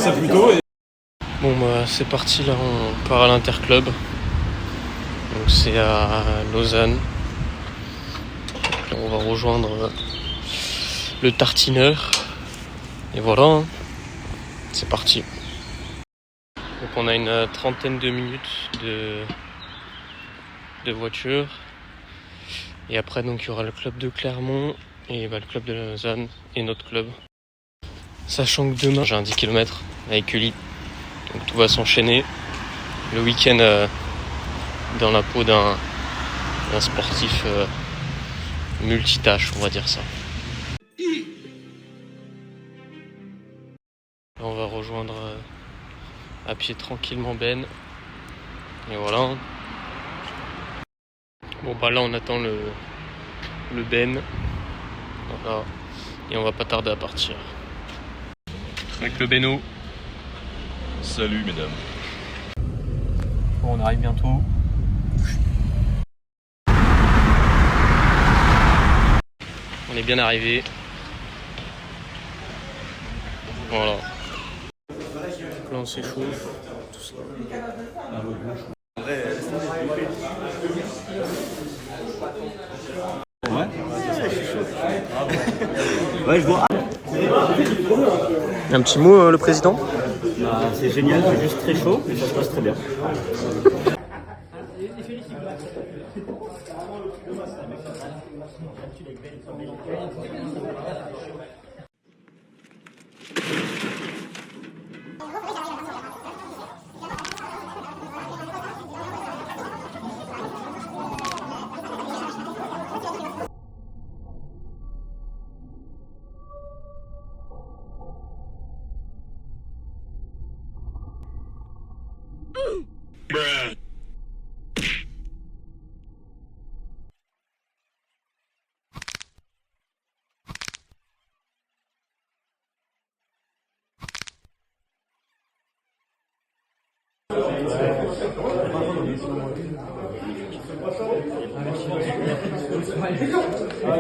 ça plus tôt. Bon bah c'est parti, là on part à l'Interclub. Donc c'est à Lausanne. Là, on va rejoindre le tartineur. Et voilà, hein. C'est parti. Donc on a une trentaine de minutes de voiture. Et après donc il y aura le club de Clermont et le club de Lausanne et notre club. Sachant que demain j'ai un 10 km avec Uli. Donc tout va s'enchaîner. Le week-end dans la peau d'un sportif multitâche, on va dire ça. Là, on va rejoindre à pied tranquillement Ben. Et voilà. Bon bah là on attend le Ben. Voilà. Et on va pas tarder à partir. Avec le Beno. Salut mesdames. Bon, on arrive bientôt. On est bien arrivé. Voilà. Là on s'échauffe. Tout ça. Ouais, je vois. Un petit mot, le président? Bah, c'est génial, c'est juste très chaud et ça se passe très bien.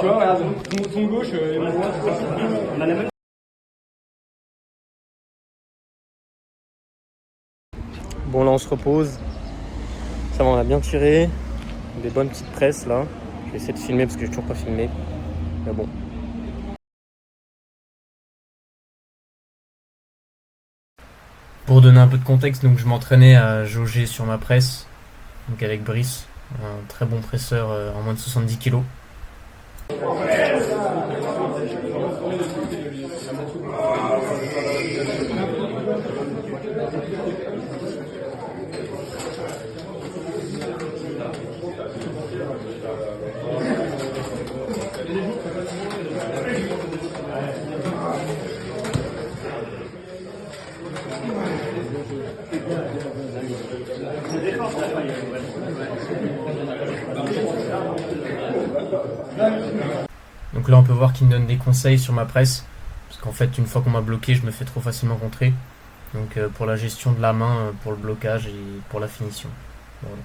Tu vois, regarde, ton gauche et mon droit, on a la même. Bon là on se repose. Ça va, on a bien tiré. Des bonnes petites presses là. Je vais essayer de filmer parce que j'ai toujours pas filmé. Mais bon. Pour donner un peu de contexte, donc je m'entraînais à jauger sur ma presse. Donc avec Brice, un très bon presseur en moins de 70 kg. Donc là on peut voir qu'il me donne des conseils sur ma presse. Parce qu'en fait une fois qu'on m'a bloqué, je me fais trop facilement contrer. Donc pour la gestion de la main, pour le blocage et pour la finition. Voilà.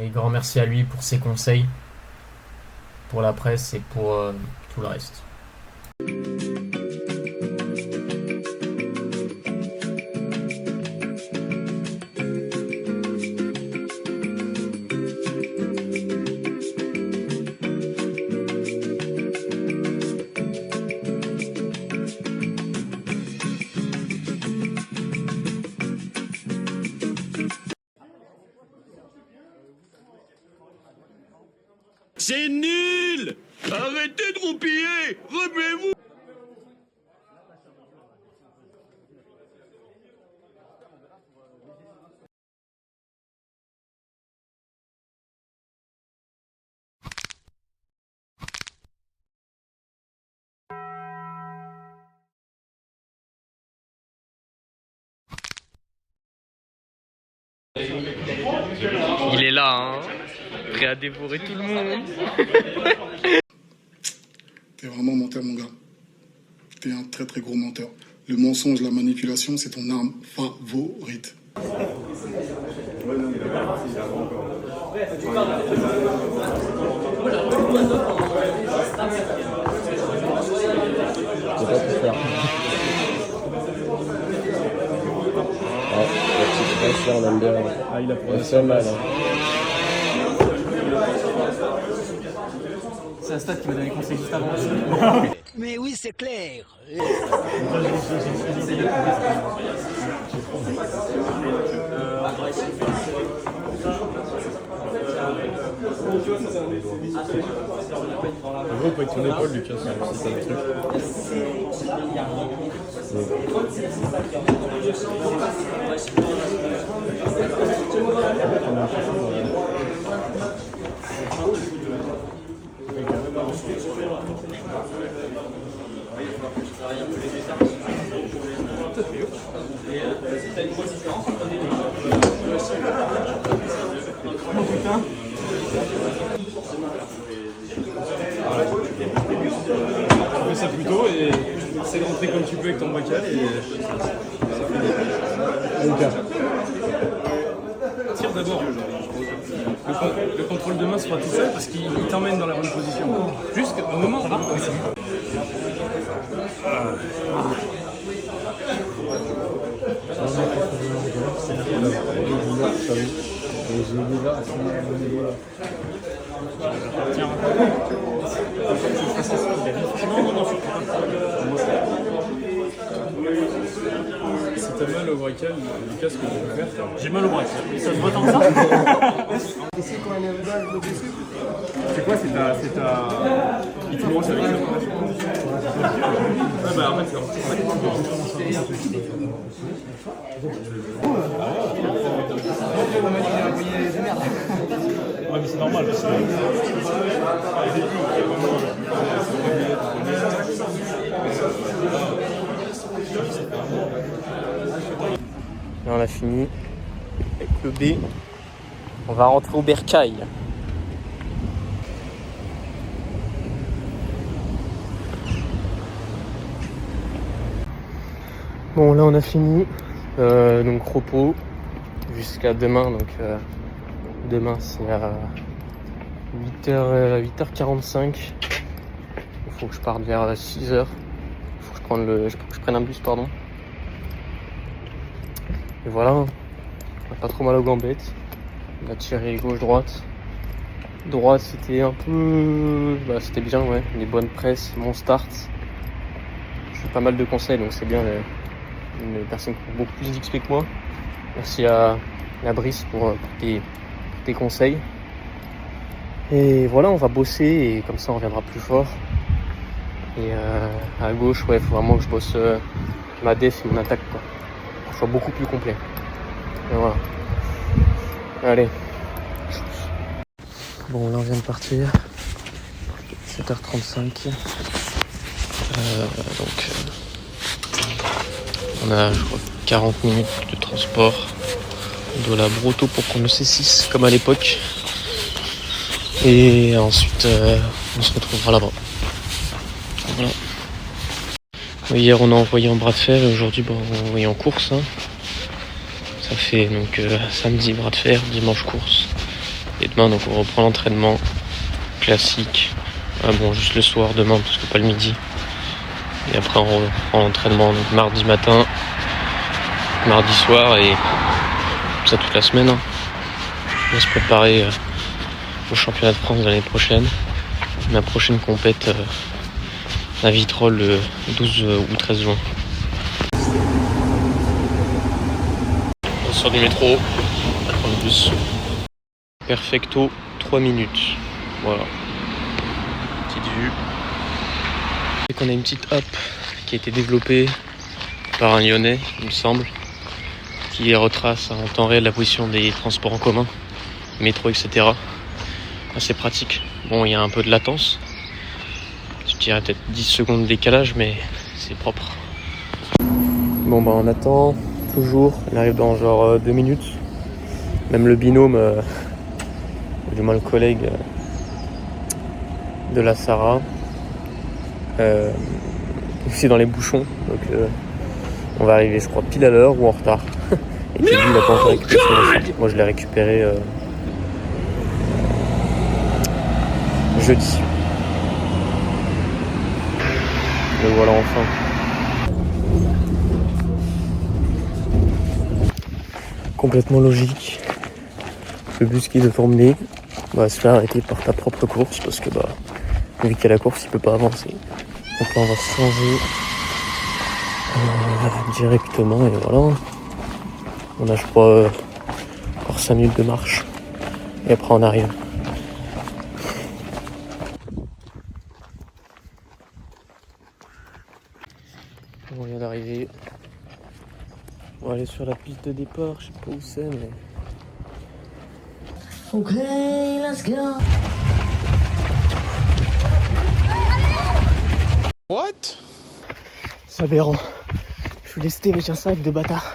Et grand merci à lui pour ses conseils, pour la presse et pour tout le reste. C'est nul! Arrêtez de roupiller! Remuez-vous! Il est là, hein, prêt à dévorer tout le monde. T'es vraiment menteur, mon gars. T'es un très très gros menteur. Le mensonge, la manipulation, c'est ton arme favorite. Ouais, ça, on aime bien. Ah, il a C'est mal. Hein. C'est un stade qui m'a donné conseil juste avant. Mais oui, c'est clair. En gros, peut être son épaule, Lucas, c'est ça le truc. Tu fais ça plus tôt et essaie de rentrer comme tu peux avec ton bocal et tire d'abord. Le contrôle de main sera tout seul parce qu'il t'emmène dans la bonne position. Jusqu'au moment où si t'as mal au brachial, Lucas, ce que tu peux faire, J'ai mal au bras. Ça se voit tant que ça? c'est quoi? C'est ta... Il te brosse avec ça. Ah bah en fait c'est ouais mais c'est normal parce que... Là, on a fini avec le B. On va rentrer au bercail. Bon, là on a fini. Donc repos jusqu'à demain. Donc demain c'est à 8h45. Il faut que je parte vers 6h. Il faut que je prenne un bus, pardon. Et voilà, on a pas trop mal aux gambettes. On a tiré gauche-droite. Droite, c'était un peu... Bah, c'était bien, ouais. Les bonnes presses, mon start. Je fais pas mal de conseils, donc c'est bien les personnes qui ont beaucoup plus d'XP que moi. Merci à Brice pour tes conseils. Et voilà, on va bosser et comme ça on reviendra plus fort. Et à gauche, ouais, faut vraiment que je bosse ma def et mon attaque, quoi. Pour que je sois beaucoup plus complet. Et voilà. Allez. Bon, là on vient de partir. 7h35. On a, je crois, 40 minutes de transport de la Broto pour prendre le C6 comme à l'époque. Et ensuite, on se retrouvera là-bas. Voilà. Hier, on a envoyé en bras de fer et aujourd'hui, on a envoyé en course. Hein. Ça fait donc samedi bras de fer, dimanche course. Et demain, donc on reprend l'entraînement classique. Juste le soir demain parce que pas le midi. Et après, on reprend l'entraînement donc mardi matin, mardi soir et ça toute la semaine. Hein. On va se préparer au championnat de France de l'année prochaine. Ma prochaine compète à Vitrolles le 12 ou 13 juin. On sort du métro, on prend le bus. Perfecto, 3 minutes. Voilà. Petite vue. Et qu'on a une petite app qui a été développée par un Lyonnais, il me semble, qui retrace en temps réel la position des transports en commun, métro, etc. Assez pratique. Bon, il y a un peu de latence. Je dirais peut-être 10 secondes de décalage, mais c'est propre. Bon, on attend toujours. Il arrive dans genre 2 minutes. Même le binôme, du moins le collègue de la Sarah, aussi dans les bouchons. Donc, on va arriver, je crois, pile à l'heure ou en retard. Et puis lui, il a pas encore récupéré son machine. Moi, je l'ai récupéré jeudi. Le voilà enfin. complètement logique. Le bus qui doit t'emmener va se faire arrêter par ta propre course parce que bah vu qu'il y a la course il peut pas avancer. Donc là on va se changer directement et voilà. On a je crois encore 5 minutes de marche et après on arrive. On vient d'arriver. On va aller sur la piste de départ, je sais pas où c'est mais... Ok, let's go. What? C'est aberrant. Je suis lesté avec un sac de bâtard.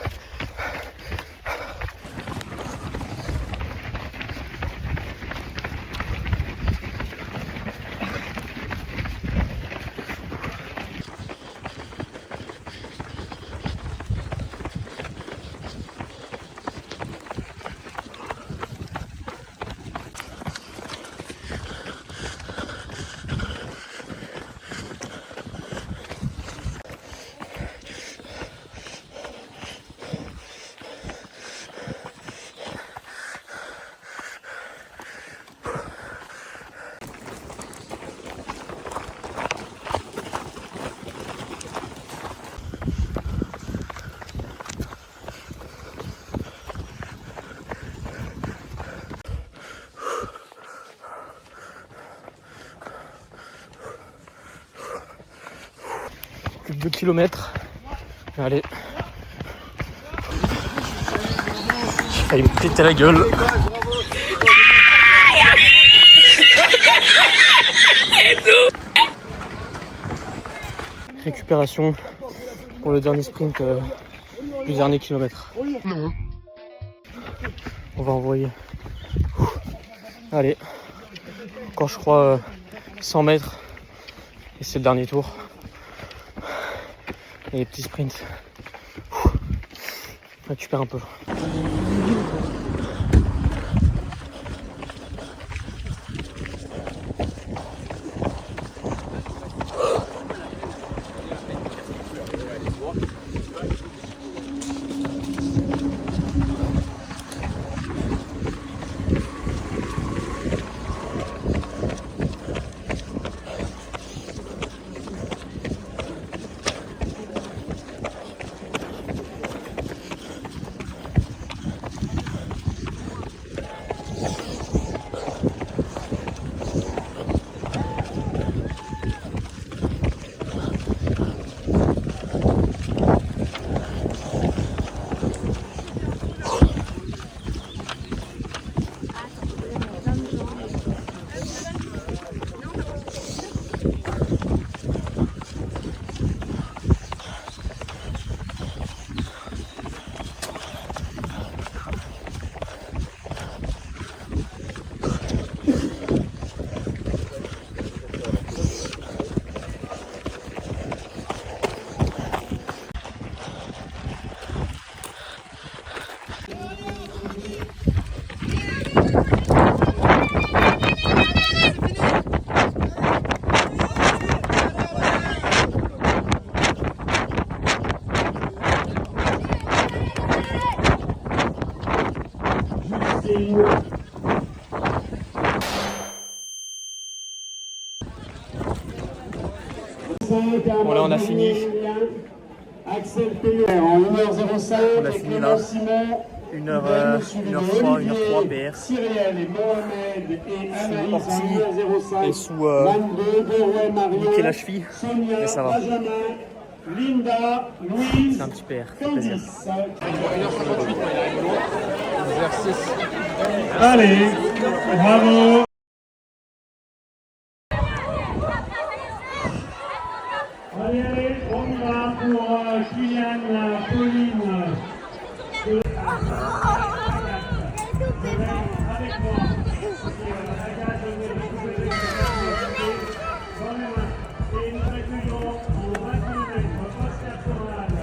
Plus de 2 km. Allez. J'ai failli me péter la gueule. Récupération pour le dernier sprint du dernier kilomètre. On va envoyer. Allez. Encore je crois 100 mètres. Et c'est le dernier tour. Et les petits sprints. On récupère un peu. Bon là on a fini. On a fini là. 1h03 PR. Sous Orsi et sous niquer la cheville. Mais ça va. C'est un petit PR, ça fait plaisir. 1h58, il arrive loin. Exercice. Allez, bravo. Allez, allez, on y va pour Kylian, Pauline. Avec moi. Et nous accueillons en 20 km Oscar Corral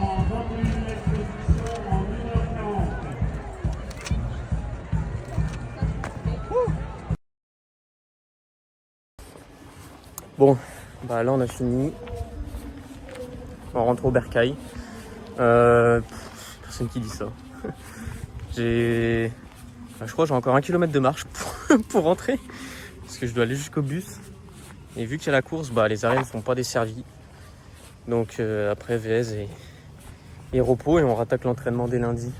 en 21 exposition en 1h40. Bon, bah là on a fini. On rentre au bercail. Personne qui dit ça. Je crois que j'ai encore 1 km de marche pour rentrer. Parce que je dois aller jusqu'au bus. Et vu qu'il y a la course, les arrêts ne sont pas desservis. Donc après VS et repos. Et on rattaque l'entraînement dès lundi.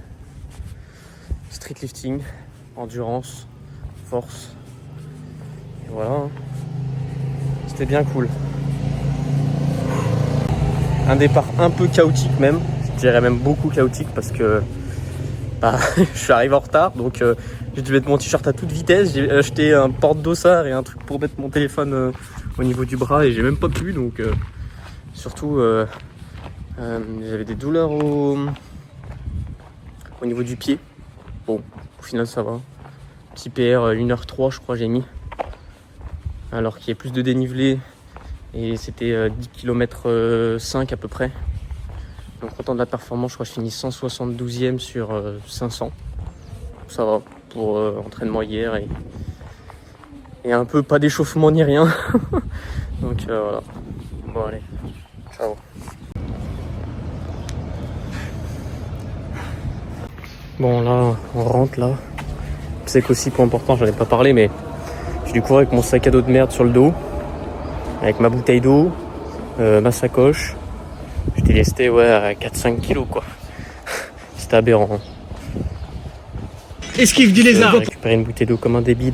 Street lifting, endurance, force. Et voilà. Hein. C'était bien cool. Un départ un peu chaotique même. Je dirais même beaucoup chaotique parce que je suis arrivé en retard. Donc j'ai dû mettre mon t-shirt à toute vitesse. J'ai acheté un porte-dossard et un truc pour mettre mon téléphone au niveau du bras. Et j'ai même pas pu. Donc surtout j'avais des douleurs au niveau du pied. Bon, au final ça va. Petit PR 1h03 je crois j'ai mis. Alors qu'il y a plus de dénivelé. Et c'était 10 km 5 à peu près. Donc content de la performance, je crois que je finis 172e sur 500. Ça va pour entraînement hier et un peu pas d'échauffement ni rien. Donc voilà. Bon allez, ciao. Bon là, on rentre là. C'est qu'aussi point important, j'en ai pas parlé, mais j'ai dû courir avec mon sac à dos de merde sur le dos. Avec ma bouteille d'eau, ma sacoche. J'étais lesté à 4-5 kilos quoi. C'était aberrant. Esquive du lézard. J'ai récupéré une bouteille d'eau comme un débile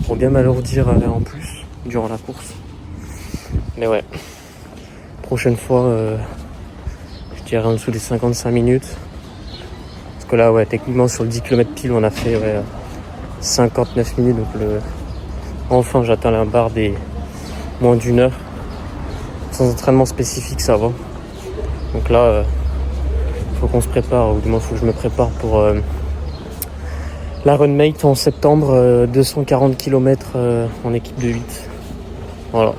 pour bien m'alourdir en plus durant la course. Mais ouais, prochaine fois, je dirais en dessous des 55 minutes. Parce que là, techniquement sur le 10 km pile, on a fait 59 minutes. Donc enfin, j'atteins la barre des moins d'1 heure. Sans entraînement spécifique, ça va. Donc là, faut qu'on se prépare, ou du moins faut que je me prépare pour la Runmate en septembre, 240 km en équipe de 8. Voilà.